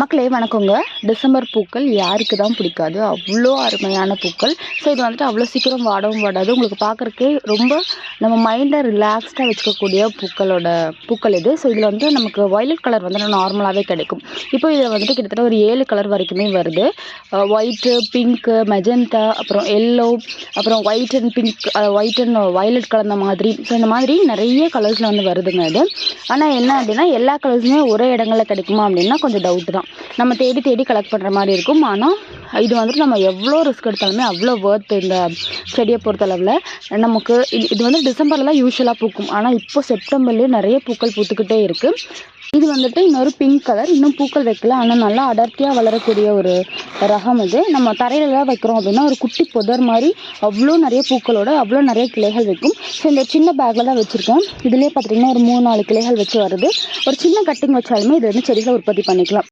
மக்களே வணக்கங்க. டிசம்பர் பூக்கள் யாருக்கு தான் பிடிக்காது? அவ்வளோ அருமையான பூக்கள். ஸோ இது வந்துட்டு அவ்வளோ சீக்கிரம் வாடவும் வாடாது. உங்களுக்கு பார்க்குறக்கே ரொம்ப நம்ம மைண்டை ரிலாக்ஸ்டாக வச்சுக்கக்கூடிய பூக்கள் இது. ஸோ இதில் வந்து நமக்கு வயலட் கலர் வந்து நார்மலாகவே கிடைக்கும். இப்போ இதில் வந்துட்டு கிட்டத்தட்ட ஒரு 7 கலர் வரைக்குமே வருது. ஒயிட்டு, பிங்க்கு, மெஜந்தா, அப்புறம் எல்லோ, அப்புறம் white and pink, white and violet கலந்த மாதிரி. ஸோ இந்த மாதிரி நிறைய கலர்ஸில் வந்து வருதுங்க இது. ஆனால் என்ன அப்படின்னா எல்லா கலர்ஸுமே ஒரே இடங்களில் கிடைக்குமா அப்படின்னா கொஞ்சம் டவுட் தான். நம்ம தேடி தேடி கலெக்ட் பண்ணுற மாதிரி இருக்கும். ஆனால் இது வந்துட்டு நம்ம எவ்வளோ ரிஸ்க் எடுத்தாலுமே அவ்வளோ ஒர்த் இந்த செடியை பொறுத்தளவில். நமக்கு இது வந்து டிசம்பரில் தான் யூஸ்வலாக பூக்கும். ஆனால் இப்போ செப்டம்பர்லேயே நிறைய பூக்கள் பூத்துக்கிட்டே இருக்குது. இது வந்துட்டு இன்னொரு பிங்க் கலர். இன்னும் பூக்கள் வைக்கல, ஆனால் நல்லா அடர்த்தியாக வளரக்கூடிய ஒரு ரகம் இது. நம்ம தரையிலலாம் வைக்கிறோம் அப்படின்னா ஒரு குட்டி புதர் மாதிரி அவ்வளோ நிறைய பூக்களோட அவ்வளோ நிறைய கிளைகள் வைக்கும். ஸோ இந்த சின்ன பேக்கில் தான் வச்சுருக்கேன். இதுலேயே பார்த்திங்கன்னா ஒரு 3-4 கிளைகள் வச்சு வருது. ஒரு சின்ன கட்டிங் வச்சாலுமே இது வந்து செடிகளை உற்பத்தி பண்ணிக்கலாம்.